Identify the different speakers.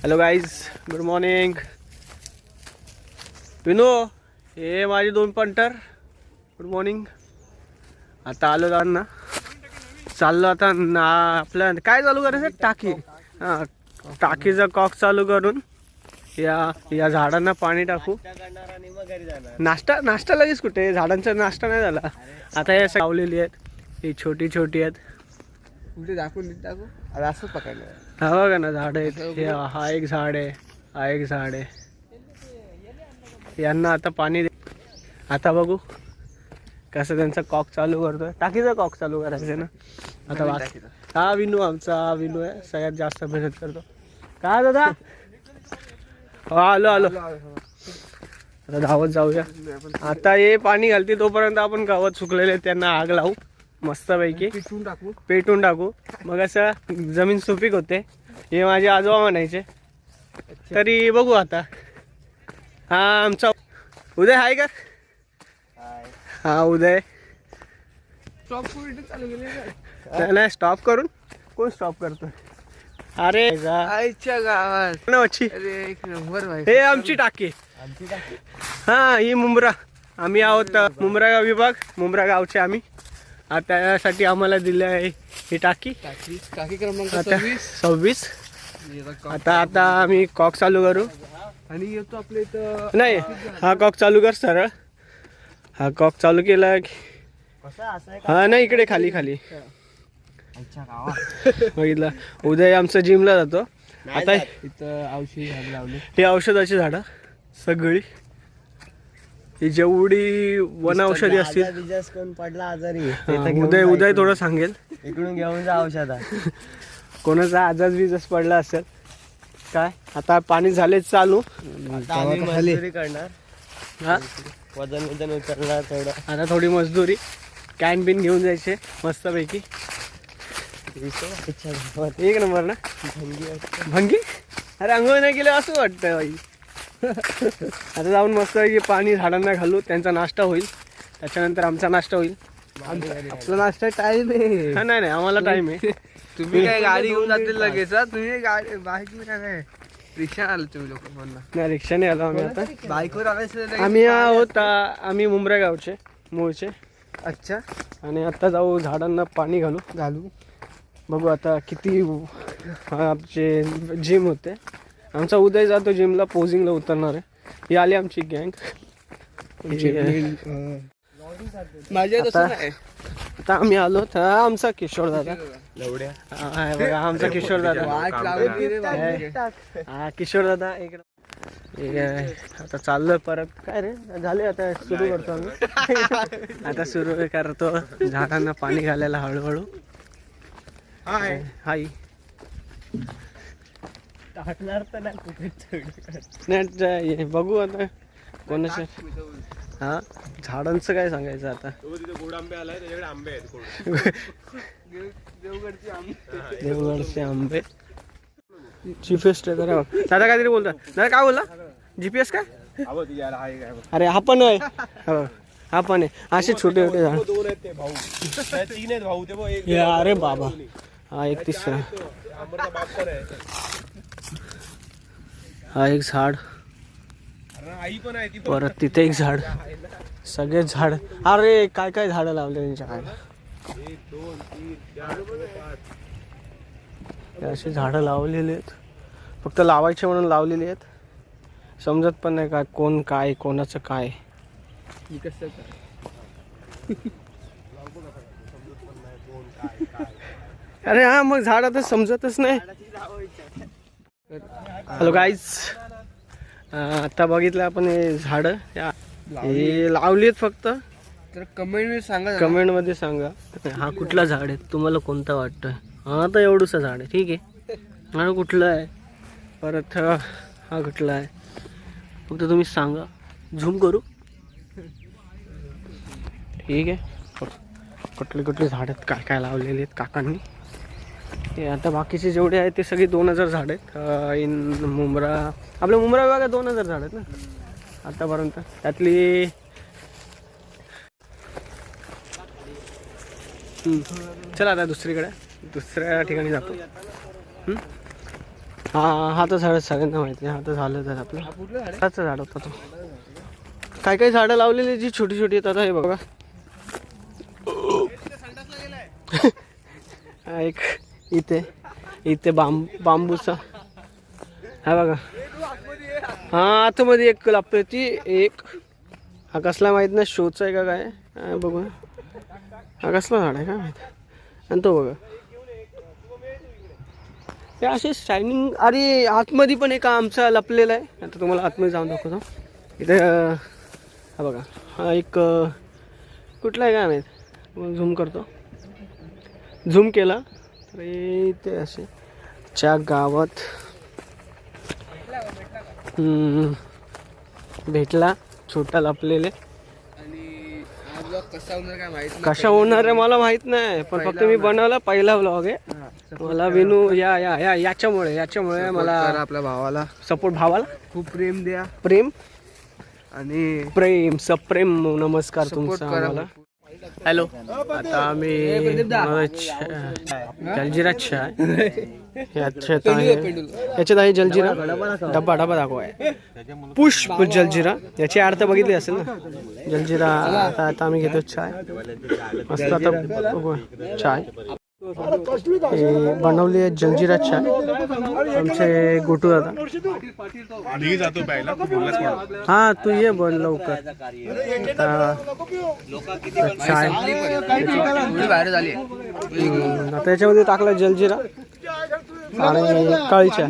Speaker 1: Hello guys, good morning. Vino, हे माझे 2 punter. Good morning. आता आलो ना, चाललो आता ना. आपलं काय चालू करायचं? टाकी. हां, टाकीचा कॉक चालू करून या झाडांना पाणी टाकू. नाश्ता लगेच कुठे? झाडांचा नाश्ता नाही झाला. आता हे लावलेली आहेत, ही छोटी छोटी आहेत.
Speaker 2: टाकू असं पकडलं.
Speaker 1: हा बघा ना, झाड आहेत. हा एक झाड आहे, हा एक झाड आहे. यांना आता पाणी दे. आता बघू कसं त्यांचा कॉक चालू करतोय. टाकीचा कॉक चालू करायचं ना आता. हा विनू, आमचा विनू आहे, सगळ्यात जास्त मेहनत करतो. काय दादा? आलो आता धावत जाऊया. आता हे पाणी घालते तोपर्यंत आपण गावात सुकलेले त्यांना आग लावू मस्तपैकी. पेटून टाकू. मग असं जमीन सुपीक होते. हे माझे आजोबा म्हणायचे. तरी बघू आता. हा आमचा उदय आहे का? हा उदय. नाही, स्टॉप करून कोण स्टॉप करतोय? अरे
Speaker 2: आईच्या गावात एक नंबर.
Speaker 1: हे आमची टाकी. हा, ही मुंब्रा. आम्ही आहोत मुंब्रा विभाग, मुंब्रा गावचे आम्ही. आता यासाठी आम्हाला दिलं आहे ही टाकी
Speaker 2: क्रमांक
Speaker 1: 26. आता आम्ही कॉक चालू करू.
Speaker 2: आणि येतो आपल्या इथं.
Speaker 1: नाही, हा कॉक चालू कर सरळ. हा कॉक चालू केला की हा नाही, इकडे खाली बघितलं. उदय आमचं जिमला जातो. आता
Speaker 2: इथं औषधी झाड लावली.
Speaker 1: ही औषधाची झाडं सगळी, ही जेवढी वन औषधी असतील.
Speaker 3: कोण पडला आजारी
Speaker 1: उदय थोडं सांगेल.
Speaker 3: इकडून घेऊन जा औषधा.
Speaker 1: कोणाचा आजाज बिजाज पडला असेल काय. आता पाणी झाले चालू.
Speaker 3: मजुरी करणार.
Speaker 1: हा,
Speaker 3: वजन उचलणार थोडं.
Speaker 1: आता थोडी मजदुरी. कॅन बिन घेऊन जायचे मस्तपैकी. एक नंबर ना. भंगी. अरे अंघोळ नाही केलं असं वाटतं बाई. आता जाऊन मस्तपैकी पाणी झाडांना घालू. त्यांचा नाश्ता होईल. त्याच्यानंतर आमचा नाश्ता होईल.
Speaker 2: आपला नाश्ता टाइम आहे.
Speaker 1: हा नाही, आम्हाला टाइम आहे.
Speaker 2: तुम्ही काय गाडी घेऊन जातील लगेच? तुम्ही गाडी बाईक काय रिक्षा आलो तुम्ही लोक?
Speaker 1: नाही, रिक्षाने आलो आम्ही. आता
Speaker 2: बाईकवर आलाय.
Speaker 1: आम्ही आहोत, आम्ही मुंब्रा गावचे मूळचे.
Speaker 2: अच्छा.
Speaker 1: आणि आता जाऊ झाडांना पाणी घालू. बघू आता किती आमचे जिम होते. आमचा उदय जातो जिमला, पोझिंगला उतरणार आहे. ही आली आमची गँग. आता आम्ही आलो. आमचा किशोर दादा. बघा आमचा किशोर दादा. हा किशोर दादा इकडे. आता चाललोय परत. काय रे झाले, आता सुरू करतो आम्ही. आता सुरू करतो झाडांना पाणी घालायला हळूहळू. हाय.
Speaker 3: टाकणार तर
Speaker 1: नाही, बघू आता कोणाचं. हा, झाडांचं काय सांगायचं आता. देवगडचे आंबे. जीपीएस दादा काहीतरी बोलता. दादा काय बोलला? जीपीएस काय? अरे हा पण आहे. हा पण आहे. असे छोटे छोटे झाड. अरे बाबा, हा एक तिसरा. हा एक झाड. परत तिथे एक झाड. सगळे झाड. अरे काय काय झाडं लावले त्यांच्या काय. अशी झाडं लावलेली आहेत. फक्त लावायचे म्हणून लावलेली आहेत. समजत पण नाही काय कोण काय कोणाचं काय. अरे हा, मग झाड आता समजतच नाही. हॅलो गाईज, आता बघितलं आपण हे झाडं हे लावली आहेत. फक्त
Speaker 2: तर
Speaker 1: कमेंट मध्ये सांगा हा कुठला झाड आहे, तुम्हाला कोणता वाटतोय. हा तर एवढूसा झाड आहे, ठीक आहे. हा कुठला आहे, परत हा कुठला आहे, फक्त तुम्ही सांगा. झूम करू, ठीक आहे. कुठले कुठले झाड आहेत, काय काय लावलेले आहेत काकांनी. ते आता बाकीचे जेवढे आहेत ते सगळे 2000 झाड आहेत. इन मुंब्रा, आपल्या मुंब्रा विभागात 2000 झाड आहेत ना आतापर्यंत. त्यातली चला आता दुसऱ्या ठिकाणी जातो. हा तर झाड सगळ्यांना माहिती आहे. हा तर झालं तर आपलं हाचं झाड होता तो. काय काही झाडं लावलेली जी छोटी छोटी आहेत. आता हे बघा हा एक इथे बांबूचा हा बघा. हा आतमध्ये एक लागतोय ती एक. हा कसला माहित नाही, शोचा आहे का काय बघू. हा कसला झाड आहे काय माहित. आणि तो बघा हे असे शायनिंग. अरे आतमध्ये पण एक आमचा लपलेला आहे. आता तुम्हाला आतमध्ये जाऊन दाखवतो. इथे हा बघा. हा एक कुठला आहे काय माहीत. झूम करतो. झूम केला तर इथे असे च्या गावात भेटला छोटा लपलेले.
Speaker 2: आणि हा ब्लॉग कसा होणार काय माहित
Speaker 1: कशा होणार आहे मला माहित नाही, पण फक्त मी बनवला पहिला व्लॉग आहे. मला विनू याच्यामुळे मला
Speaker 2: आपल्या भावाला
Speaker 1: सपोर्ट. भावाला
Speaker 2: खूप प्रेम द्या
Speaker 1: प्रेम
Speaker 2: आणि
Speaker 1: सप्रेम नमस्कार
Speaker 2: सपोर्ट
Speaker 1: तुमचा
Speaker 2: करा.
Speaker 1: आम्हाला. हॅलो, आता आम्ही जलजिरा चाय याच्यात आहे जलजिरा डब्बा दाखवाय पुष्प जलजिरा. याची अर्थ बघितली असेल ना. जलजिरा आता आम्ही घेतो चाय मस्त. आता बघूया चाय बनवली आहे जलजिरा चाय. आमचे गोटू दादा. हा तू ये बोल लवकर. चाय
Speaker 2: बाहेर झाली.
Speaker 1: आता याच्यामध्ये टाकला जलजिरा आणि काळी चाय.